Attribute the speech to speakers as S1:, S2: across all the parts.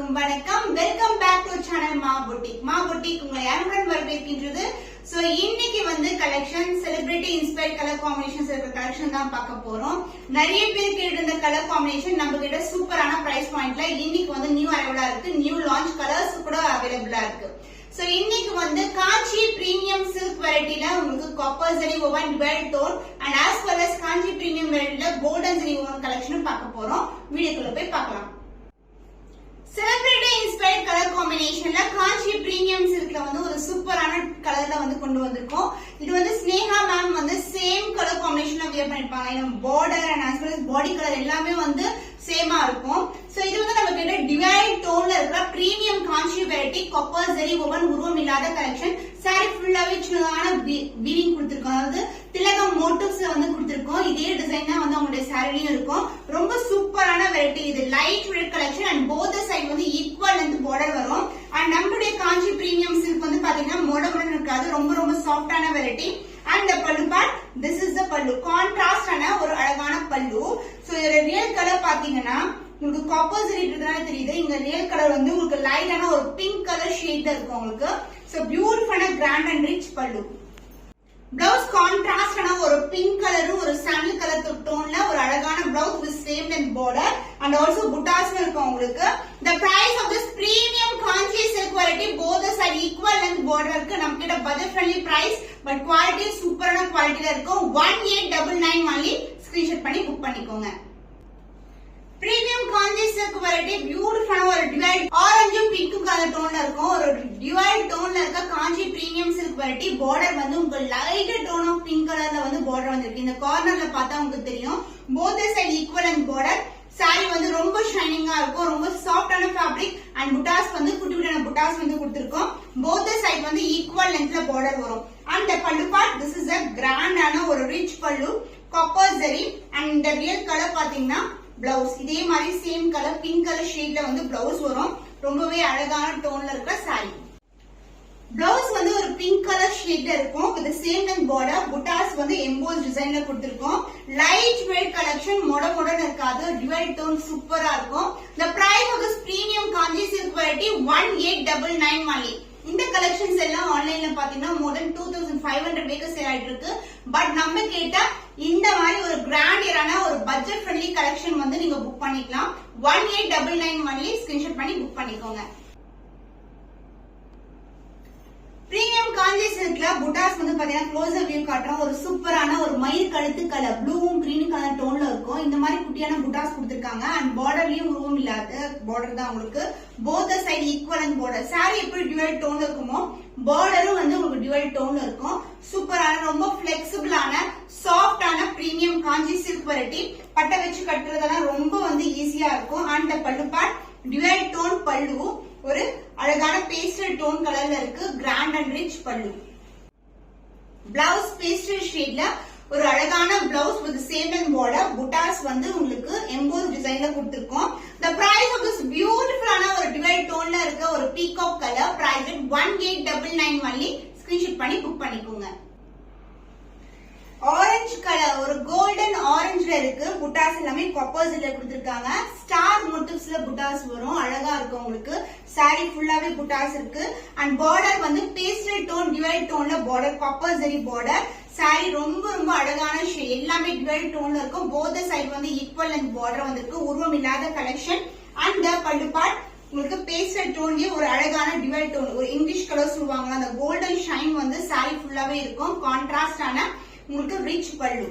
S1: அனைவருக்கும் வணக்கம். Welcome back to channel மா புட்டிக் உங்களை யாருடன் வரவேற்கின்றது. சோ இன்னைக்கு collection celebrity inspired colour combinations இருக்கிற கலெக்ஷன் தான் பார்க்க போறோம். நிறைய பேர் கேட்டு இருந்த கலர் காம்பினேஷன் நம்ம கிட்ட சூப்பரான பிரைஸ் பாயிண்ட்ல இன்னைக்கு நியூ அரைவலா இருக்கு. நியூ லான்ச் கலர்ஸ் கூட அவைலபிளா இருக்கு. சோ இன்னைக்கு காஞ்சி பிரீமியம் சில்க் வெரைட்டில உங்களுக்கு copper zari woven dual tone and as well as Kanchi premium வெரைட்டில கோல்டன் ஜரி ஓவன் கலெக்ஷனும் பார்க்க போறோம். வீடியோக்குள்ள போய் பார்க்கலாம். செலிபிரிட்டி இன்ஸ்பயர்ட் கலர் காம்பினேஷன்ல காஞ்சி பிரீமியம் சில்க்ல ஒரு சூப்பரான கலர்ல கொண்டு வந்திருக்கோம். இது ஸ்னேகா மேம் சேம் கலர் காம்பினேஷன்ல வியர் பண்ணிருப்பாங்க. Border and as well as body colour எல்லாமே சேமா இருக்கும். சோ இது நம்ம கிட்ட டிவைட் டோன்ல இருக்கிற பிரீமியம் காஞ்சி வெரைட்டி காப்பர் ஜரி ஓவன் உருவம் இல்லாத கலெக்ஷன். சாரி ஃபுல்லாவே சின்னதான வீவிங் கொடுத்திருக்கோம். அதாவது திலகம் மோட்டிவ்ஸ் கொடுத்திருக்கோம். இதே டிசைன் தான் உங்களுடைய சாரிலயும் இருக்கும். ரொம்ப சூப்பரான வெரைட்டி. இது light weight collection and both side equal length border வரும். அண்ட் நம்மளுடைய காஞ்சி பிரீமியம் சில்க் பாத்தீங்கன்னா மொடமுடன் இருக்காது. ரொம்ப ரொம்ப சாஃப்டான variety. And the pallu part, this is the pallu. Contrast ஆன ஒரு அழகான பல்லு. சோ இதோட ரியல் கலர் பாத்தீங்கன்னா உங்களுக்கு காப்பர் ஜரி இருக்குதானே தெரியுது. இங்க ரியல் கலர் உங்களுக்கு லைட்டான ஒரு பிங்க் கலர் ஷேட்ல இருக்கும் உங்களுக்கு. சோ பியூட்டிஃபுல்லான கிராண்ட் அண்ட் ரிச் பல்லு. பிளவுஸ் கான்ட்ராஸ்ட் ஆன ஒரு பிங்க் கலர் ஒரு சாண்டல் கலர் டோன்ல ஒரு அழகான blouse with same length border and also buttas இருக்கும் உங்களுக்கு. The price of this premium Kanchi silk variety both the side equal length border இருக்கு. நம்ம கிட்ட budget friendly price but quality சூப்பரான குவாலிட்டில இருக்கும். 1899 only. ஸ்கிரீன்ஷாட் பண்ணி புக் பண்ணிக்கோங்க. Premium Kanchi silk variety beautiful ஒரு டிவைட் ஆரஞ்சும் பிங்க்கும் கலர் டோன்ல இருக்கும். ஒரு டிவைட் டோன்ல இருக்க காஞ்சி பிரீமியம் சில்க் வெரைட்டி. பார்டர் உங்க லைட் டோன் ஆஃப் பிங்க் கலர்ல பார்டர் வந்திருக்கு. இந்த கார்னர்ல பார்த்தா உங்களுக்கு தெரியும். Both side equal and border. Sari ரொம்ப ஷைனிங்கா இருக்கும். ரொம்ப சாஃப்டான ஃபேப்ரிக் அண்ட் புட்டாஸ் குட்டி குட்டியான புட்டாஸ் கொடுத்திருக்கோம். போத் சைடு ஈக்குவல் லென்த்ல பார்டர் வரும். And pallu part this is a கிராண்டான ஒரு rich pallu copper zari and இந்த ரியல் கலர் பாத்தீங்கன்னா பிளவுஸ் இதே மாதிரி சேம் கலர் பிங்க் கலர் ஷேட்ல பிளவுஸ் வரும். ரொம்பவே அழகான டோன்ல இருக்கிற சாரி. பிளவுஸ் ஒரு பிங்க் கலர் ஷேட்ல இருக்கும். With same length border. Buttas emboss டிசைன்ல கொடுத்திருக்கோம். லைட் வெயிட் கலெக்ஷன் மொடமுடன் இருக்காது. டிவைட் டோன் சூப்பரா இருக்கும். The price of this premium Kanchi silk variety 1899 only. இந்த கலெக்ஷன்ஸ் எல்லாம் ஆன்லைன்ல பாத்தீங்கன்னா more than 2500 மேக்கர் சேல் ஆயிட்டு இருக்கு. பட் நம்ம கேட்டா இந்த மாதிரி ஒரு கிராண்டியரான ஒரு பட்ஜெட் ஃப்ரெண்ட்லி கலெக்ஷன் நீங்க புக் பண்ணிக்கலாம். 1899 only. ஸ்கிரீன்ஷாட் பண்ணி புக் பண்ணிக்கோங்க. பிரீமியம் காஞ்சி சில்க்ல புட்டாஸ் பாத்தீங்கன்னா க்ளோசர் வியூ காட்டுறோம். ஒரு சூப்பரான ஒரு மயில் கழுத்து கலர் ப்ளூவும் கிரீன் கலர் டோன்ல இருக்கும். இந்த மாதிரி குட்டியான புட்டாஸ் கொடுத்திருக்காங்க. அண்ட் பார்டர்லயும் உருவம் இல்லாத பார்டர் தான் உங்களுக்கு. Both side equal and border. Sorry எப்படி டிவைட் டோன்ல இருக்குமோ பார்டரும் உங்களுக்கு டிவைட் டோன்ல இருக்கும். சூப்பரான ரொம்ப பிளெக்சிபிளான சாஃப்டான பிரீமியம் காஞ்சி சில்க் வெரைட்டி. பட்டை வச்சு கட்டுறதெல்லாம் ரொம்ப ஈஸியா இருக்கும். And pallu part divide tone பல்லு ஒரு அழகான பேஸ்டல் டோன் கலர்ல இருக்கு. கிராண்ட் அண்ட் ரிச் பல்லு. பிளவுஸ் பேஸ்டல் ஷேட்ல ஒரு அழகான blouse with same and border. புட்டாஸ் உங்களுக்கு எம்போஸ் டிசைன்ல கொடுத்திருக்கோம். The price of this பியூட்டிஃபுல்லான ஒரு டிவைட் டோன்ல இருக்க ஒரு peacock colour. Price 1899 only. Screenshot பண்ணி புக் பண்ணிக்கோங்க. ஆரஞ்சு கலர் ஒரு கோல்டன் ஆரஞ்சுல இருக்கு. புட்டாஸ் எல்லாமே காப்பர் ஜரில கொடுத்திருக்காங்க. ஸ்டார் மோட்டிவ்ஸ்ல புட்டாஸ் வரும். அழகா இருக்கும் உங்களுக்கு. சாரி ஃபுல்லாவே புட்டாஸ் இருக்கு. அண்ட் பார்டர் பேஸ்டல் டோன் டிவைட் டோன்ல border copper zari border. Sari ரொம்ப ரொம்ப அழகான ஷேட். எல்லாமே டிவைட் டோன்ல இருக்கும். Both side equal length border வந்திருக்கு. உருவம் இல்லாத கலெக்ஷன். அண்ட் பல்லு பார்ட் உங்களுக்கு பேஸ்டல் டோன்லயே ஒரு அழகான டிவைட் டோன் ஒரு இங்கிலீஷ் கலர் சொல்லுவாங்க. அந்த கோல்டன் ஷைன் சாரி ஃபுல்லாவே இருக்கும். கான்ட்ராஸ்டான உங்களுக்கு ரிச் பல்லு.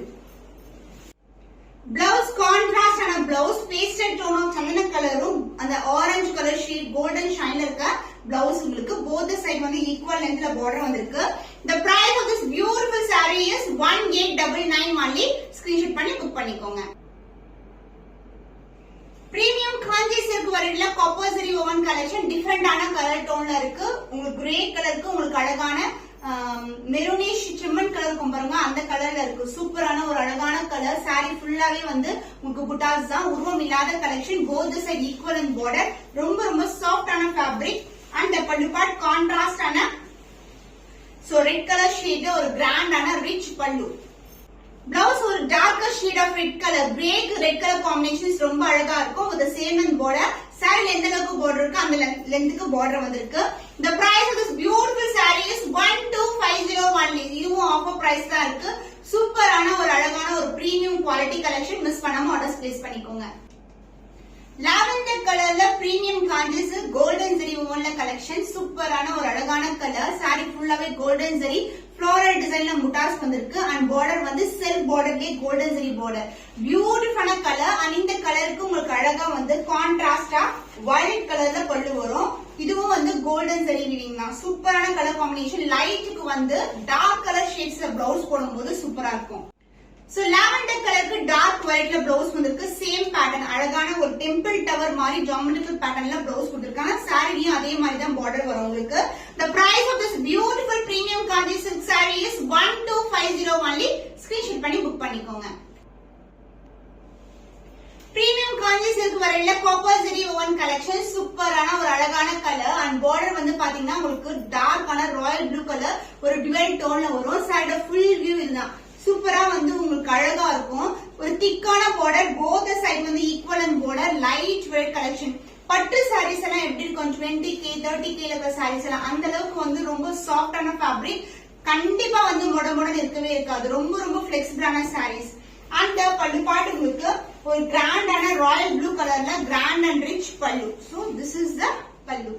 S1: பிளவுஸ் கான்ட்ராஸ்ட் ஆன பிளவுஸ் பேஸ்டல் டோன் ஆஃப் சந்தன கலரும் அந்த ஆரஞ்சு கலர் ஷேட் கோல்டன் ஷைன்ல இருக்க பிளவுஸ் உங்களுக்கு. போத் சைடு ஈக்குவல் லென்த்ல பார்டர் வந்திருக்கு. The price of this beautiful saree is 1899 only. Screenshot பண்ணி புக் பண்ணிக்கோங்க. பிரீமியம் காஞ்சி சில்க் வெரைட்டில காப்பர் ஜரி ஓவன் கலெக்ஷன் டிஃபரெண்டான கலர் டோன்ல இருக்கு. உங்களுக்கு கிரே கலருக்கு உங்களுக்கு அழகான மெரூனிஷ் சிம்மன் கலர் இருக்கும் பாருங்க. அந்த கலர்ல இருக்கு. சூப்பரான ஒரு அழகான கலர். சாரி ஃபுல்லாவே உங்களுக்கு புட்டாஸ் தான். உருவம் இல்லாத collection. Both side equal and border. ரொம்ப ரொம்ப சாஃப்டான fabric. And pallu part contrast ஆன ரெட் கலர் ஷேட் ஒரு கிராண்டான ரிச் பல்லு. Blouse ஒரு darker shade of red color, grey க்கு red color combinations ரொம்ப அழகா இருக்கும். with the same and border. Saree saree எந்த அளவுக்கு border இருக்கு அந்த லெந்த்க்கு border வந்திருக்கு. The price of this beautiful saree is 1250 only. இதுவும் ஆஃபர் பிரைஸ் தான் இருக்கு. சூப்பரான ஒரு அழகான ஒரு பிரீமியம் குவாலிட்டி கலெக்ஷன். மிஸ் பண்ணாம ஆர்டர் பிளேஸ் பண்ணிக்கோங்க. lavender கலர்ல பிரீமியம் காஞ்சிஸ் கோல்டன் ஜரி ஓன்ல கலெக்ஷன். சூப்பரான ஒரு அழகான கலர். saree ஃபுல்லாவே கோல்டன் ஜரி floral designல முட்டாஸ் வந்திருக்கு and border வந்து செல்ஃப் borderலயே கோல்டன் ஜரி border. பியூட்டிஃபுல்லான கலர் and இந்த கலருக்கு உங்களுக்கு அழகா வந்து கான்ட்ராஸ்டா வயலட் கலர்ல பல்லு வரும். இதுவும் வந்து கோல்டன் ஜரி வீவிங் தான். சூப்பரான கலர் காம்பினேஷன். லைட்டுக்கு வந்து டார்க் கலர் ஷேட்ஸ்ல பிளவுஸ் போடும்போது சூப்பரா இருக்கும். சோ லாவெண்டர் கலருக்கு டார்க் ஒயிட்ல பிளவுஸ் வந்திருக்கு. சேம் பேட்டர்ன் அழகான ஒரு டெம்பிள் டவர் மாதிரி ஜியோமெட்ரிக்கல் பேட்டர்ன்ல பிளவுஸ் கொடுத்திருக்காங்க. சாரியும் அதே மாதிரி தான் பார்டர் வரும் உங்களுக்கு. The price of this beautiful premium kanji silk saree is 1250 only. Screenshot பண்ணி புக் பண்ணிக்கோங்க. பிரீமியம் காஞ்சி சில்க் வரையில காப்பர் ஜரி ஓவன் கலெக்ஷன். சூப்பரான ஒரு அழகான கலர் அண்ட் பார்டர் வந்து பாத்தீங்கன்னா உங்களுக்கு டார்க்கான ராயல் ப்ளூ கலர் ஒரு டுவெல் டோன்ல வரும். சாரியோட ஃபுல் வியூ இதுதான். சூப்பரா வந்து உங்களுக்கு அழகா இருக்கும். ஒரு திக்கான பார்டர், போத் சைடு வந்து equivalent border, light weight collection. பட்டு சாரீஸ் எல்லாம் எப்படி இருக்கும் 20K 30K இருக்கிற சாரீஸ் எல்லாம் அந்த அளவுக்கு வந்து ரொம்ப சாஃப்டான ஃபேப்ரிக். கண்டிப்பா வந்து மொடமொடன்னு இருக்கவே இருக்காது. ரொம்ப ரொம்ப பிளெக்சிபிளான சாரீஸ். அந்த பல்லு பாட்டு உங்களுக்கு ஒரு கிராண்டான ராயல் ப்ளூ கலர்ல கிராண்ட் அண்ட் ரிச் பல்லு. சோ திஸ் இஸ் த பல்லு.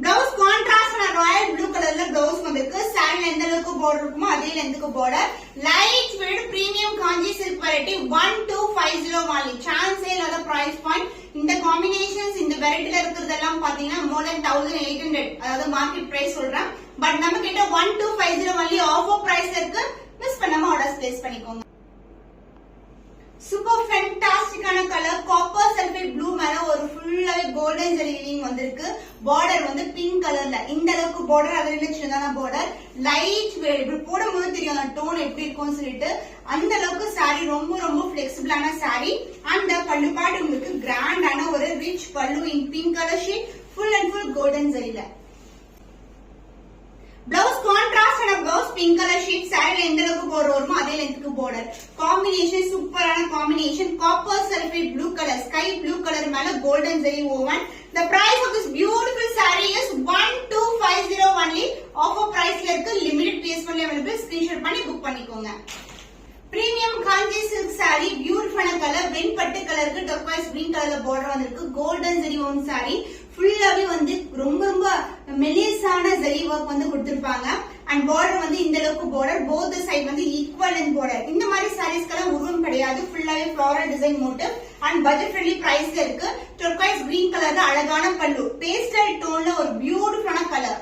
S1: பிளவுஸ் கான்ட்ராஸ்ட் ராயல் ப்ளூ கலர்ல பிளவுஸ் வந்திருக்கு. சாரில எந்த அளவுக்கு பார்டர் இருக்குமோ அதே லெந்த்க்கு border. Light weight premium Kanchi silk variety 1250 only. சான்ஸே இல்லாத பிரைஸ் பாயிண்ட். இந்த காம்பினேஷன்ஸ் இந்த வெரைட்டில இருக்கிறதெல்லாம் பாத்தீங்கன்னா more than 1800, அதாவது மார்க்கெட் பிரைஸ் சொல்றேன். பட் நம்ம கிட்ட 1250 only ஆஃபர் பிரைஸ் இருக்கு. மிஸ் பண்ணாம ஆர்டர் பிளேஸ் பண்ணிக்கோங்க. சூப்பர் ஃபேண்டாஸ்டிக்கான கலர் காப்பர் சல்ஃபேட் ப்ளூ மேல ஒரு ஃபுல்லாவே கோல்டன் ஜரி வீவிங் வந்திருக்கு. பார்டர் வந்து பிங்க் கலர்ல இந்த அளவுக்கு பார்டர், அதுல சின்னதான பார்டர். லைட் வெயிட் இப்படி போடும்போது தெரியும் அந்த டோன் எப்படி இருக்கும்னு சொல்லிட்டு. அந்த அளவுக்கு சாரி ரொம்ப ரொம்ப பிளெக்சிபிளான சாரி. அந்த பல்லு பாட்டு உங்களுக்கு கிராண்டான ஒரு rich pallu in pink colour shade, full and full golden ஜரியில. பிளவுஸ் கான்ட்ராஸ்ட் ஆன பிளவுஸ் பிங்க் கலர் ஷேட். சாரில எந்த அளவுக்கு பார்டர் வருமோ அதே லெந்த்க்கு பார்டர். காம்பினேஷன் சூப்பரான combination. Copper sulphate blue colour, sky blue colour மேல golden zari woven. The price of this beautiful saree is 1250 only. Offer பிரைஸ்ல இருக்கு. Limited piece only available. Screenshot பண்ணி புக் பண்ணிக்கோங்க. பிரீமியம் காஞ்சி சில்க் சாரி பியூட்டிஃபுல்லான கலர். வெண்பட்டு கலருக்கு டர்க்வைஸ் கிரீன் கலர்ல பார்டர் வந்திருக்கு. Golden zari own sorry. ஃபுல்லாவே வந்து ரொம்ப ரொம்ப மெலிசான ஜரி ஒர்க் வந்து கொடுத்திருப்பாங்க. அண்ட் பார்டர் வந்து இந்த அளவுக்கு பார்டர், போத் சைடு வந்து ஈக்குவலன்ட் பார்டர். இந்த மாதிரி சாரீஸ்க்கெல்லாம் உருவம் கிடையாது. ஃபுல்லாவே floral design motive and budget friendly பிரைஸ்ல இருக்கு. டர்க்வைஸ் கிரீன் கலர்ல அழகான பல்லு, பேஸ்டல் டோன்ல ஒரு பியூட்டிஃபுல்லான கலர்.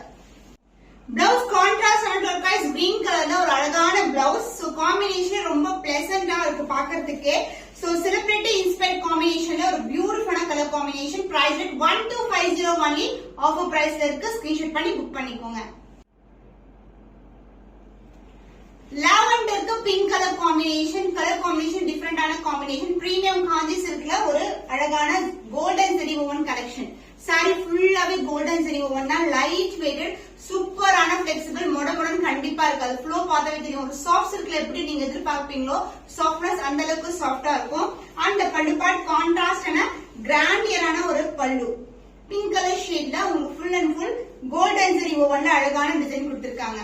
S1: பிளவுஸ் கான்ட்ராஸ்ட் ஆன டர்க்வைஸ் கிரீன் கலர்ல ஒரு அழகான பிளவுஸ். சோ காம்பினேஷன் ரொம்ப பிளசண்டா இருக்கு பாக்கிறதுக்கே. சோ செலிபிரிட்டி இன்ஸ்பயர்ட் காம்பினேஷன்ல ஒரு பியூட்டிஃபுல்லான colour combination. Price rate 1250 only. Offer பிரைஸ்ல இருக்கு. ஸ்கிரீன்ஷாட் பண்ணி புக் பண்ணிக்கோங்க. லாவெண்டருக்கு பிங்க் கலர் காம்பினேஷன் டிஃபரெண்டான காம்பினேஷன். பிரீமியம் காஞ்சி சில்க்ல ஒரு அழகான golden zari woven collection. Sari ஃபுல்லாவே கோல்டன் ஜரி ஓவன் தான். லைட் வெயிட்டட், சூப்பரான பிளெக்சிபிள், மொடமொடன் கண்டிப்பா இருக்காது. ஃப்ளோ பார்த்தாவே தெரியும். ஒரு சாஃப்ட் சில்க்ல எப்படி நீங்க எதிர்பார்ப்பீங்களோ சாஃப்ட்னஸ் அந்த அளவுக்கு சாஃப்டா இருக்கும். அந்த பல்லு பார்ட் கான்ட்ராஸ்டான கிராண்டியரான ஒரு பல்லு. பிங்க் கலர் ஷேட்ல உங்களுக்கு full and full golden zari ஓவன்ல அழகான டிசைன் கொடுத்திருக்காங்க.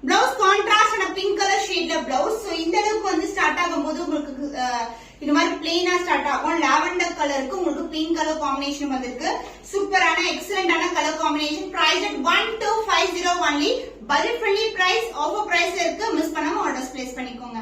S1: பிளவுஸ் கான்ட்ராஸ்ட் ஆன பிங்க் கலர் ஷேட்ல பிளவுஸ். சோ இந்த அளவுக்கு வந்து ஸ்டார்ட் ஆகும்போது உங்களுக்கு இந்த மாதிரி பிளெயினா ஸ்டார்ட் ஆகும். லாவெண்டர் கலருக்கு உங்களுக்கு பிங்க் கலர் காம்பினேஷன் வந்திருக்கு. சூப்பரான எக்ஸலண்டான colour combination. Price at 1250 only. Budget friendly price, offer பிரைஸ்ல இருக்கு. மிஸ் பண்ணாம ஆர்டர்ஸ் பிளேஸ் பண்ணிக்கோங்க.